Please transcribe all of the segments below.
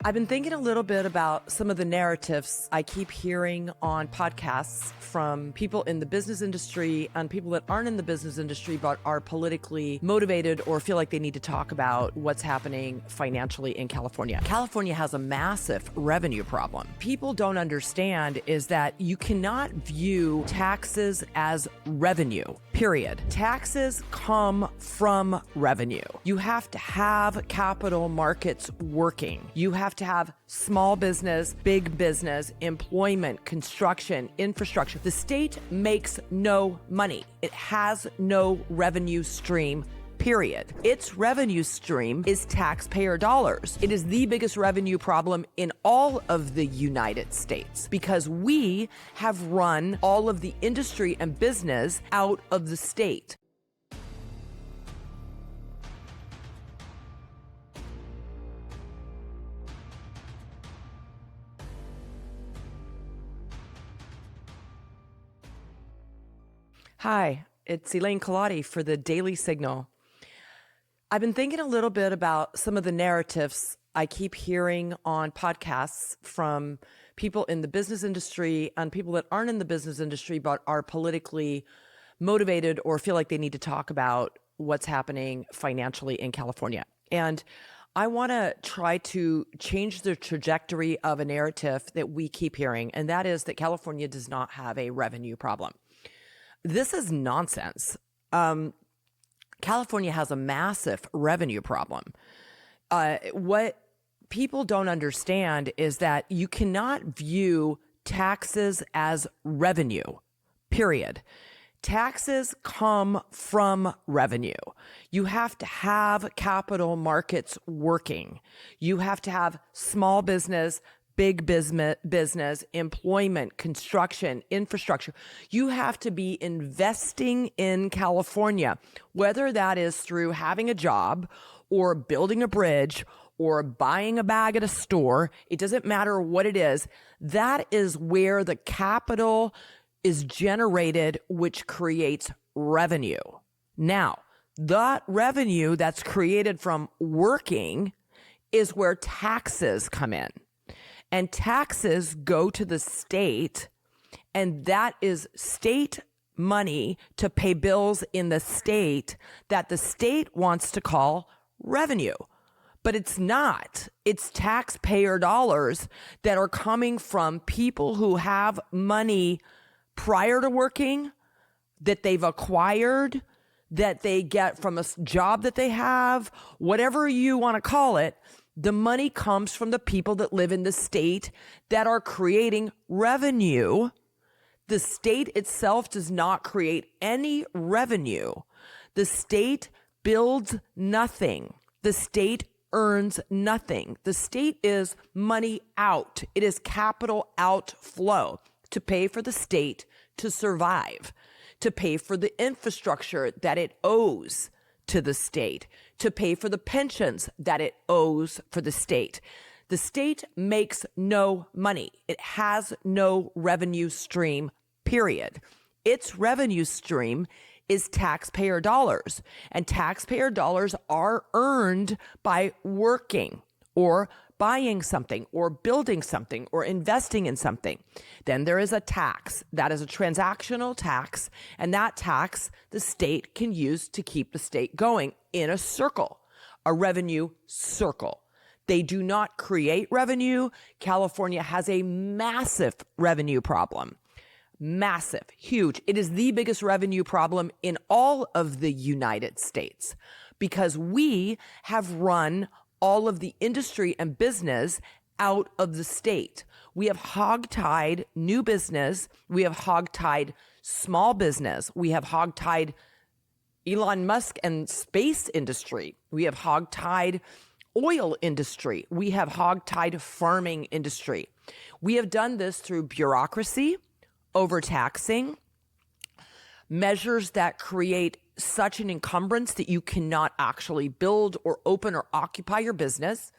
I've been thinking a little bit about some of the narratives I keep hearing on podcasts from people in the business industry and people that aren't in the business industry but are politically motivated or feel like they need to talk about what's happening financially in California. California has a massive revenue problem. People don't understand is that you cannot view taxes as revenue, period. Taxes come from revenue. You have to have capital markets working. You have to have small business, big business, employment, construction, infrastructure. The state makes no money. It has no revenue stream, period. Its revenue stream is taxpayer dollars. It is the biggest revenue problem in all of the United States because we have run all of the industry and business out of the state. Hi, it's Elaine Culotti for the Daily Signal. I've been thinking a little bit about some of the narratives I keep hearing on podcasts from people in the business industry and people that aren't in the business industry but are politically motivated or feel like they need to talk about what's happening financially in California. And I want to try to change the trajectory of a narrative that we keep hearing, and that is that California does not have a revenue problem. This is nonsense. California has a massive revenue problem. What people don't understand is that you cannot view taxes as revenue, period. Taxes come from revenue. You have to have capital markets working. You have to have small business, big business, employment, construction, infrastructure. You have to be investing in California, whether that is through having a job or building a bridge or buying a bag at a store. It doesn't matter what it is. That is where the capital is generated, which creates revenue. Now, that revenue that's created from working is where taxes come in. And taxes go to the state, and that is state money to pay bills in the state that the state wants to call revenue. But it's not. It's taxpayer dollars that are coming from people who have money prior to working, that they've acquired, that they get from a job that they have, whatever you want to call it. The money comes from the people that live in the state that are creating revenue. The state itself does not create any revenue. The state builds nothing. The state earns nothing. The state is money out. It is capital outflow to pay for the state to survive, to pay for the infrastructure that it owes to the state, to pay for the pensions that it owes for the state. The state makes no money. It has no revenue stream, period. Its revenue stream is taxpayer dollars, and taxpayer dollars are earned by working or buying something or building something or investing in something. Then there is a tax. That is a transactional tax, and that tax the state can use to keep the state going in a circle, a revenue circle. They do not create revenue. California has a massive revenue problem. Massive, huge. It is the biggest revenue problem in all of the United States because we have run all of the industry and business out of the state. We have hogtied new business. We have hogtied small business. We have hogtied Elon Musk and space industry. We have hogtied oil industry. We have hogtied farming industry. We have done this through bureaucracy, overtaxing, measures that create such an encumbrance that you cannot actually build or open or occupy your business.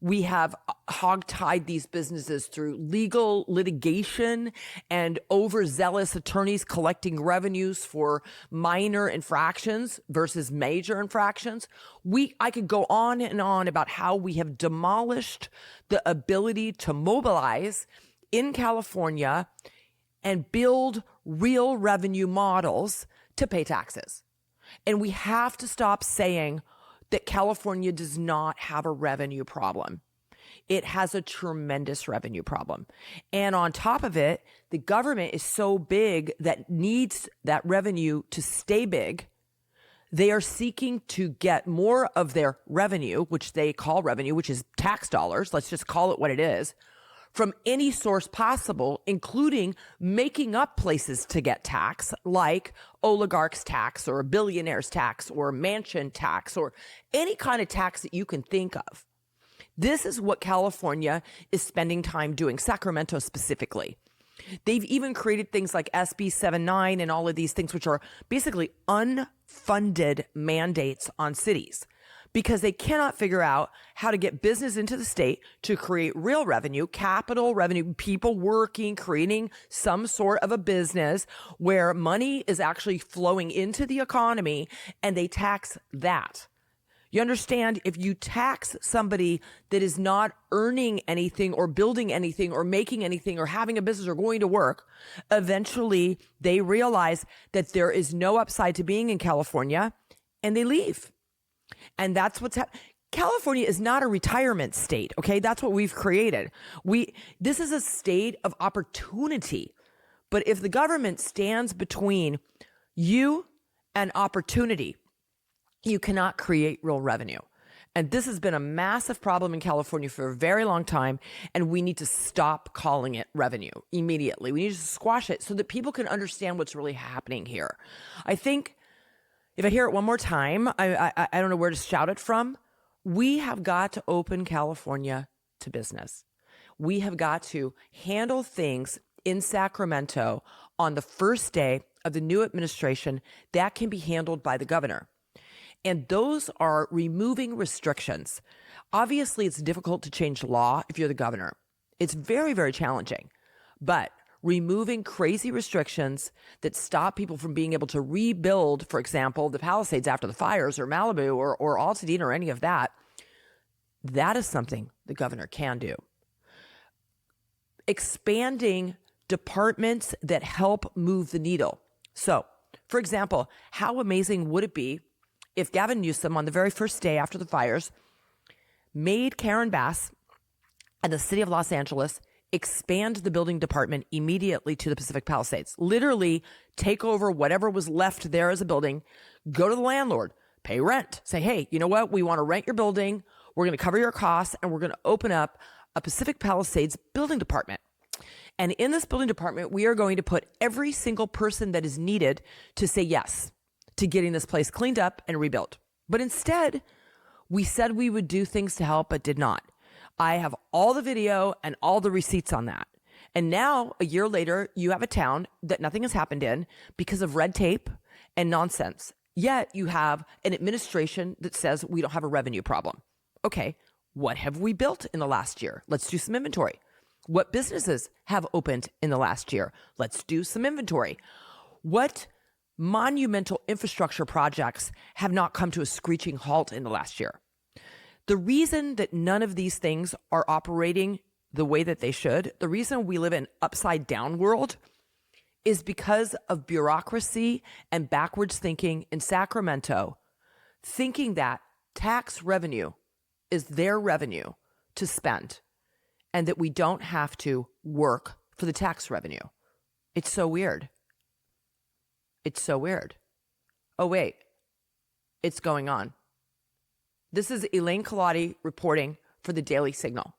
We have hogtied these businesses through legal litigation and overzealous attorneys collecting revenues for minor infractions versus major infractions. I could go on and on about how we have demolished the ability to mobilize in California and build real revenue models to pay taxes. And we have to stop saying that California does not have a revenue problem. It has a tremendous revenue problem. And on top of it, the government is so big that needs that revenue to stay big. They are seeking to get more of their revenue, which they call revenue, which is tax dollars. Let's just call it what it is, from any source possible, including making up places to get tax, like oligarchs tax or a billionaire's tax or mansion tax or any kind of tax that you can think of. This is what California is spending time doing, Sacramento specifically. They've even created things like SB 79 and all of these things, which are basically unfunded mandates on cities, because they cannot figure out how to get business into the state to create real revenue, capital revenue, people working, creating some sort of a business where money is actually flowing into the economy, and they tax that. You understand, if you tax somebody that is not earning anything or building anything or making anything or having a business or going to work, eventually they realize that there is no upside to being in California and they leave. And that's what's happening. California is not a retirement state, okay? That's what we've created. This is a state of opportunity. But if the government stands between you and opportunity, you cannot create real revenue. And this has been a massive problem in California for a very long time, and we need to stop calling it revenue immediately. We need to squash it so that people can understand what's really happening here. I think if I hear it one more time, I don't know where to shout it from. We have got to open California to business. We have got to handle things in Sacramento on the first day of the new administration that can be handled by the governor. And those are removing restrictions. Obviously, it's difficult to change law if you're the governor. It's very, very challenging. But removing crazy restrictions that stop people from being able to rebuild, for example, the Palisades after the fires or Malibu or Altadena or any of that, that is something the governor can do. Expanding departments that help move the needle. So, for example, how amazing would it be if Gavin Newsom, on the very first day after the fires, made Karen Bass and the city of Los Angeles expand the building department immediately to the Pacific Palisades? Literally take over whatever was left there as a building, go to the landlord, pay rent, say, hey, you know what? We want to rent your building. We're going to cover your costs, and we're going to open up a Pacific Palisades building department. And in this building department, we are going to put every single person that is needed to say yes to getting this place cleaned up and rebuilt. But instead, we said we would do things to help, but did not. I have all the video and all the receipts on that. And now, a year later, you have a town that nothing has happened in because of red tape and nonsense. Yet you have an administration that says we don't have a revenue problem. Okay, what have we built in the last year? Let's do some inventory. What businesses have opened in the last year? Let's do some inventory. What monumental infrastructure projects have not come to a screeching halt in the last year? The reason that none of these things are operating the way that they should, the reason we live in an upside down world, is because of bureaucracy and backwards thinking in Sacramento, thinking that tax revenue is their revenue to spend and that we don't have to work for the tax revenue. It's so weird. It's so weird. Oh, wait, it's going on. This is Elaine Culotti reporting for the Daily Signal.